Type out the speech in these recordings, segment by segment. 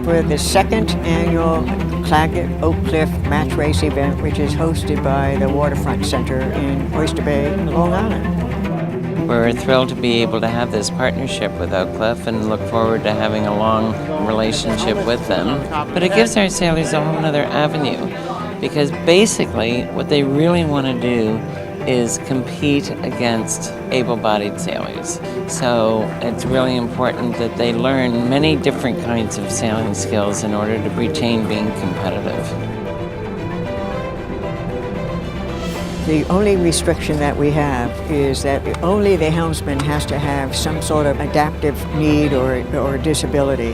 for the second annual Clagett Oakcliff Match Race event, which is hosted by the Waterfront Center in Oyster Bay, Long Island. We're thrilled to be able to have this partnership with Oakcliff and look forward to having a long relationship with them. But it gives our sailors a whole other avenue, because basically what they really want to do is compete against able-bodied sailors. So it's really important that they learn many different kinds of sailing skills in order to retain being competitive. The only restriction that we have is that only the helmsman has to have some sort of adaptive need or disability,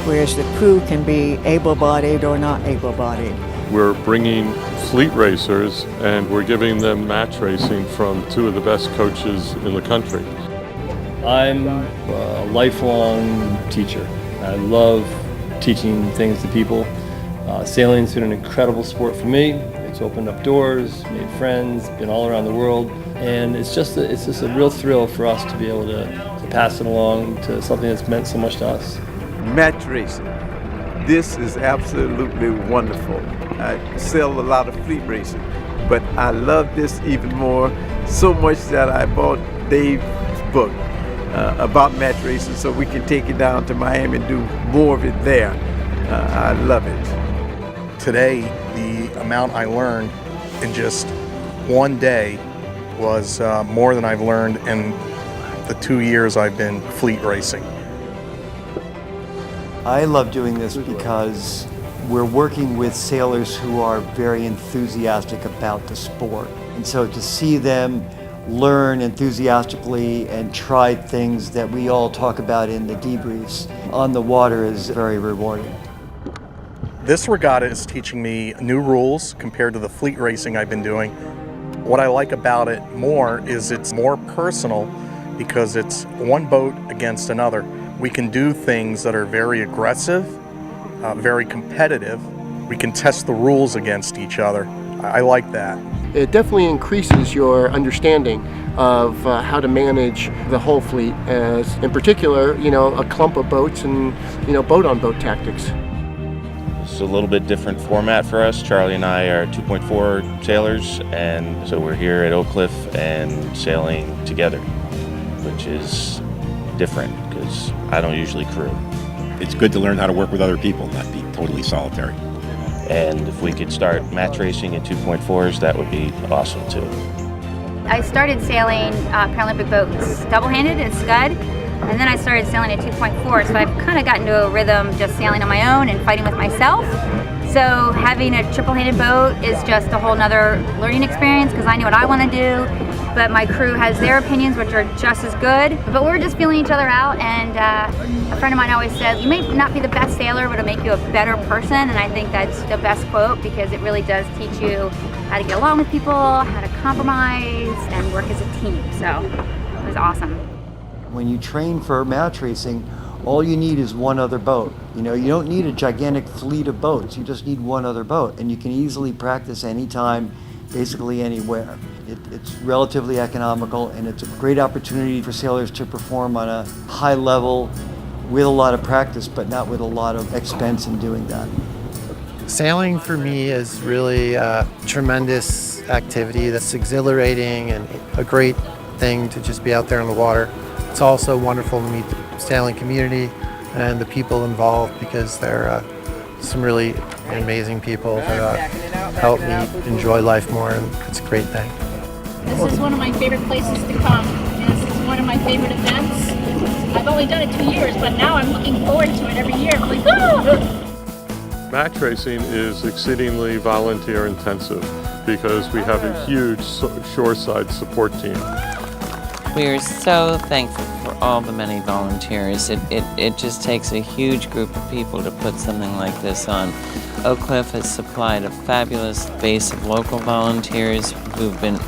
whereas the crew can be able-bodied or not able-bodied. We're bringing fleet racers and we're giving them match racing from two of the best coaches in the country. I'm a lifelong teacher. I love teaching things to people. Sailing's been an incredible sport for me. It's opened up doors, made friends, been all around the world, and it's just a real thrill for us to be able to pass it along to something that's meant so much to us. Match racing. This is absolutely wonderful. I sail a lot of fleet racing, but I love this even more, so much that I bought Dave's book about match racing so we can take it down to Miami and do more of it there. I love it. Today, the amount I learned in just one day was more than I've learned in the 2 years I've been fleet racing. I love doing this because we're working with sailors who are very enthusiastic about the sport. And so to see them learn enthusiastically and try things that we all talk about in the debriefs on the water is very rewarding. This regatta is teaching me new rules compared to the fleet racing I've been doing. What I like about it more is it's more personal because it's one boat against another. We can do things that are very aggressive, very competitive. We can test the rules against each other. I like that. It definitely increases your understanding of how to manage the whole fleet, as in particular, a clump of boats and, boat-on-boat tactics. It's a little bit different format for us. Charlie and I are 2.4 sailors, and so we're here at Oakcliff and sailing together, which is different because I don't usually crew. It's good to learn how to work with other people, not be totally solitary. And if we could start match racing in 2.4s, that would be awesome too. I started sailing Paralympic boats double-handed and scud, and then I started sailing at 2.4, so I've kind of gotten to a rhythm just sailing on my own and fighting with myself. So having a triple-handed boat is just a whole nother learning experience because I know what I want to do, but my crew has their opinions, which are just as good. But we're just feeling each other out, and a friend of mine always said, you may not be the best sailor, but it'll make you a better person, and I think that's the best quote because it really does teach you how to get along with people, how to compromise, and work as a team. So it was awesome. When you train for match racing, all you need is one other boat. You don't need a gigantic fleet of boats. You just need one other boat, and you can easily practice anytime, basically anywhere. It's relatively economical, and it's a great opportunity for sailors to perform on a high level with a lot of practice, but not with a lot of expense in doing that. Sailing for me is really a tremendous activity that's exhilarating and a great thing to just be out there on the water. It's also wonderful to meet the sailing community and the people involved because they're some really amazing people that help me enjoy life more, and it's a great thing. This is one of my favorite places to come. This is one of my favorite events. I've only done it 2 years, but now I'm looking forward to it every year. I'm like, oh! Match racing is exceedingly volunteer intensive because we have a huge shoreside support team. We are so thankful for all the many volunteers. It just takes a huge group of people to put something like this on. Oakcliff has supplied a fabulous base of local volunteers who've been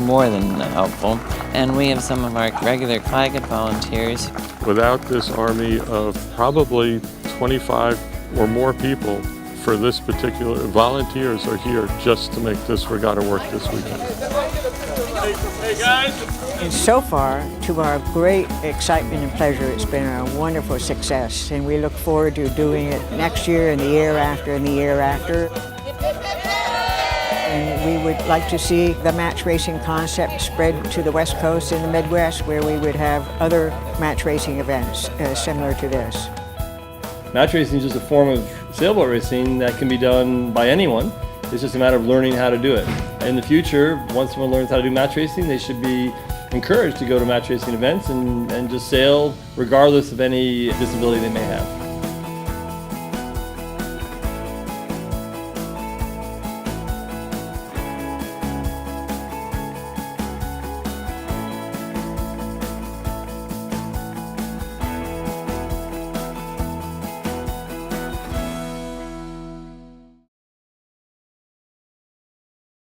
more than helpful, and we have some of our regular Clagett volunteers. Without this army of probably 25 or more people for this particular, volunteers are here just to make this regatta work this weekend. Hey guys! And so far, to our great excitement and pleasure, it's been a wonderful success, and we look forward to doing it next year and the year after and the year after. And we would like to see the match racing concept spread to the West Coast and the Midwest, where we would have other match racing events similar to this. Match racing is just a form of sailboat racing that can be done by anyone. It's just a matter of learning how to do it. In the future, once someone learns how to do match racing, they should be encouraged to go to match racing events and just sail regardless of any disability they may have.